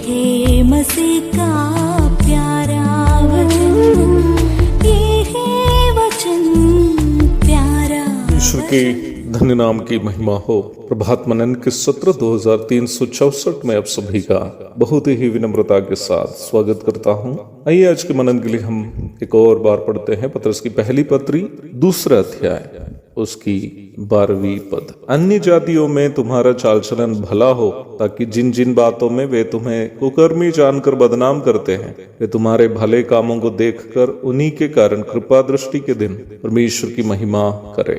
है मसीह का प्यारा वचन, ये है वचन प्यारा। ईश्वर के धन्य नाम की महिमा हो। प्रभात मनन के सत्र 2364 में आप सभी का बहुत ही विनम्रता के साथ स्वागत करता हूं। आइए आज के मनन के लिए हम एक और बार पढ़ते हैं पत्रस की पहली पत्री, दूसरा अध्याय, उसकी 12वीं पद। अन्य जातियों में तुम्हारा चाल चलन भला हो, ताकि जिन जिन बातों में वे तुम्हें कुकर्मी जानकर बदनाम करते हैं, वे तुम्हारे भले कामों को देखकर उन्हीं के कारण कृपा दृष्टि के दिन परमेश्वर की महिमा करें।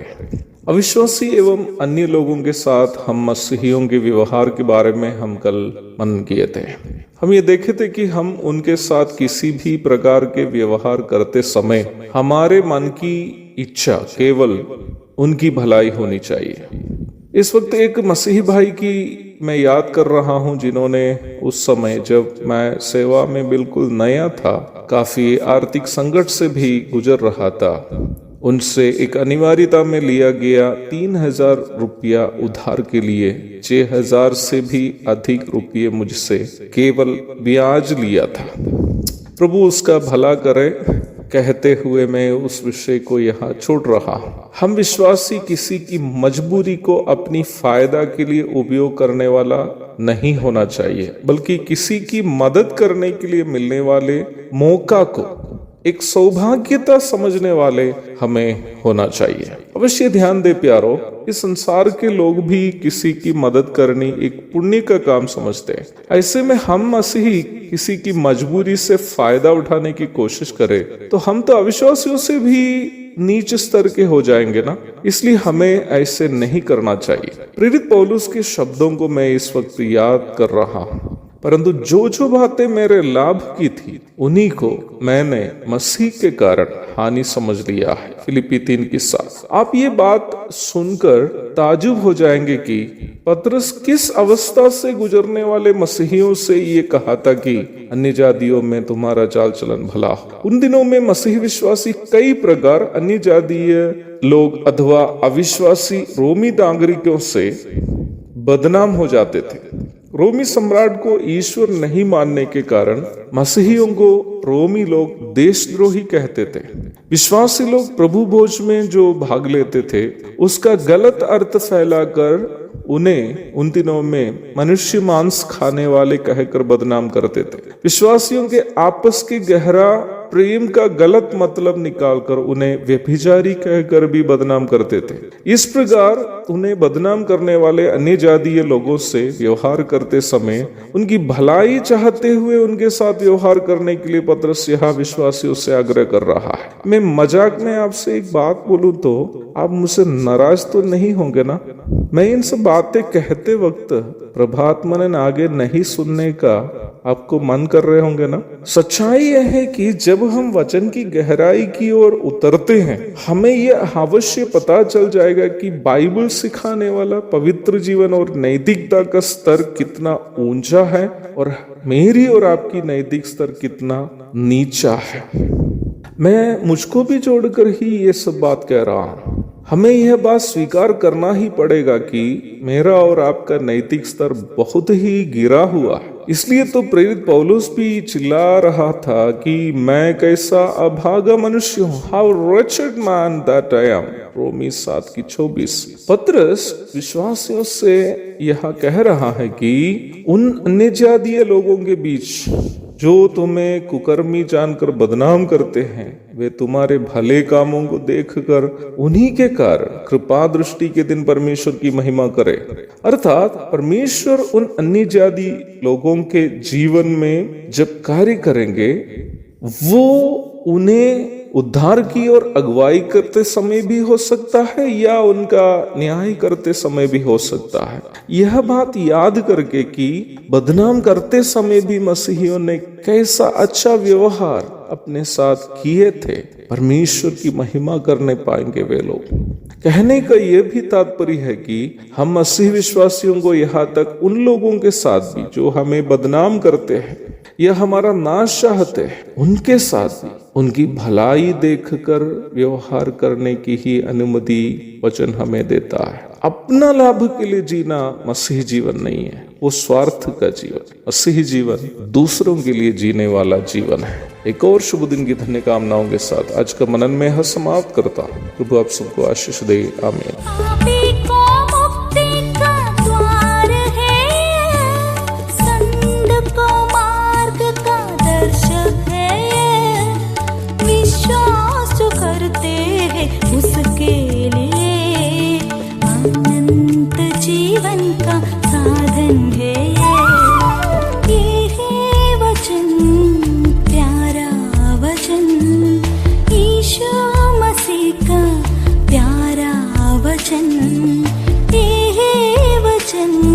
अविश्वासी एवं अन्य लोगों के साथ हम मसीहियों के व्यवहार के बारे में हम कल मनन किए थे। हम ये देखे थे कि हम उनके साथ किसी भी प्रकार के व्यवहार करते समय हमारे मन की इच्छा केवल उनकी भलाई होनी चाहिए। इस वक्त एक मसीही भाई की मैं याद कर रहा हूं, जिन्होंने उस समय जब मैं सेवा में बिल्कुल नया था, काफी आर्थिक संकट से भी गुजर रहा था, उनसे एक अनिवार्यता में लिया गया 3000 रुपया उधार के लिए 6000 से भी अधिक रुपये मुझसे केवल ब्याज लिया था। प्रभु उसका भला करे कहते हुए मैं उस विषय को यहाँ छोड़ रहा हूँ। हम विश्वासी किसी की मजबूरी को अपनी फायदा के लिए उपयोग करने वाला नहीं होना चाहिए, बल्कि किसी की मदद करने के लिए मिलने वाले मौका को एक सौभाग्यता समझने वाले हमें होना चाहिए। अवश्य ध्यान दे प्यारो, इस संसार के लोग भी किसी की मदद करनी एक पुण्य का काम समझते हैं। ऐसे में हम मसीही किसी की मजबूरी से फायदा उठाने की कोशिश करें तो हम तो अविश्वासियों से भी नीच स्तर के हो जाएंगे ना। इसलिए हमें ऐसे नहीं करना चाहिए। प्रेरित पौलुस के शब्दों को मैं इस वक्त याद कर रहा हूँ, परंतु जो जो बातें मेरे लाभ की थी उन्हीं को मैंने मसीह के कारण हानि समझ लिया है। फिलिप्पी 3:7। आप ये बात सुनकर ताजुब हो जाएंगे कि पतरस किस अवस्था से गुजरने वाले मसीहियों से ये कहा था कि अन्य जातियों में तुम्हारा चाल चलन भला हो। उन दिनों में मसीही विश्वासी कई प्रकार अन्य जातीय लोग अथवा अविश्वासी रोमी नागरिकों से बदनाम हो जाते थे। रोमी सम्राट को ईश्वर नहीं मानने के कारण मसीहियों को रोमी लोग देशद्रोही कहते थे। विश्वासी लोग प्रभु भोज में जो भाग लेते थे उसका गलत अर्थ फैलाकर उन्हें उन दिनों में मनुष्य मांस खाने वाले कहकर बदनाम करते थे। विश्वासियों के आपस के गहरा प्रेम का गलत मतलब निकालकर उन्हें व्यभिचारी कहकर भी बदनाम करते थे। इस प्रकार उन्हें बदनाम करने वाले अन्य जातीय लोगों से व्यवहार करते समय उनकी भलाई चाहते हुए उनके साथ व्यवहार करने के लिए पतरस यहाँ विश्वासियों से आग्रह कर रहा है। मैं मजाक में आपसे एक बात बोलूं तो आप मुझसे नाराज तो नहीं होंगे ना। मैं इन सब बातें कहते वक्त प्रभात मनन आगे नहीं सुनने का आपको मन कर रहे होंगे ना। सच्चाई यह है कि जब हम वचन की गहराई की ओर उतरते हैं हमें यह अवश्य पता चल जाएगा कि बाइबल सिखाने वाला पवित्र जीवन और नैतिकता का स्तर कितना ऊंचा है और मेरी और आपकी नैतिक स्तर कितना नीचा है। मैं मुझको भी जोड़कर ही ये सब बात कह रहा हूँ। हमें यह बात स्वीकार करना ही पड़ेगा कि मेरा और आपका नैतिक स्तर बहुत ही गिरा हुआ है। इसलिए तो प्रेरित पौलुस भी चिल्ला रहा था कि मैं कैसा अभागा मनुष्य हूँ, how wretched man that I am। रोमी 7:24। पतरस विश्वासियों से यह कह रहा है कि उन अन्य जातीय लोगों के बीच जो तुम्हें कुकर्मी जानकर बदनाम करते हैं वे तुम्हारे भले कामों को देखकर उन्हीं के कारण कृपा दृष्टि के दिन परमेश्वर की महिमा करे। अर्थात परमेश्वर उन अन्य जाति लोगों के जीवन में जब कार्य करेंगे वो उन्हें उद्धार की और अगुवाई करते समय भी हो सकता है या उनका न्याय करते समय भी हो सकता है। यह बात याद करके कि बदनाम करते समय भी मसीहियों ने कैसा अच्छा व्यवहार अपने साथ किए थे, परमेश्वर की महिमा करने पाएंगे वे लोग। कहने का यह भी तात्पर्य है कि हम मसीह विश्वासियों को यहाँ तक उन लोगों के साथ भी जो हमें बदनाम करते हैं या हमारा नाश चाहते हैं उनके साथ भी उनकी भलाई देखकर व्यवहार करने की ही अनुमति वचन हमें देता है। अपना लाभ के लिए जीना मसीही जीवन नहीं है, वो स्वार्थ का जीवन। मसीही जीवन दूसरों के लिए जीने वाला जीवन है। एक और शुभ दिन की धन्य कामनाओं के साथ आज का मनन में यह समाप्त करता हूँ। प्रभु आप सबको आशीष दे, आमीन। पापी को मुक्ति का द्वार है, संत को मार्ग का दर्शक है, विश्वास जो करते हैं उसके लिए अनंत जीवन का साधन है। ये है वचन, प्यारा वचन, यीशु मसीह का प्यारा वचन, ये है वचन।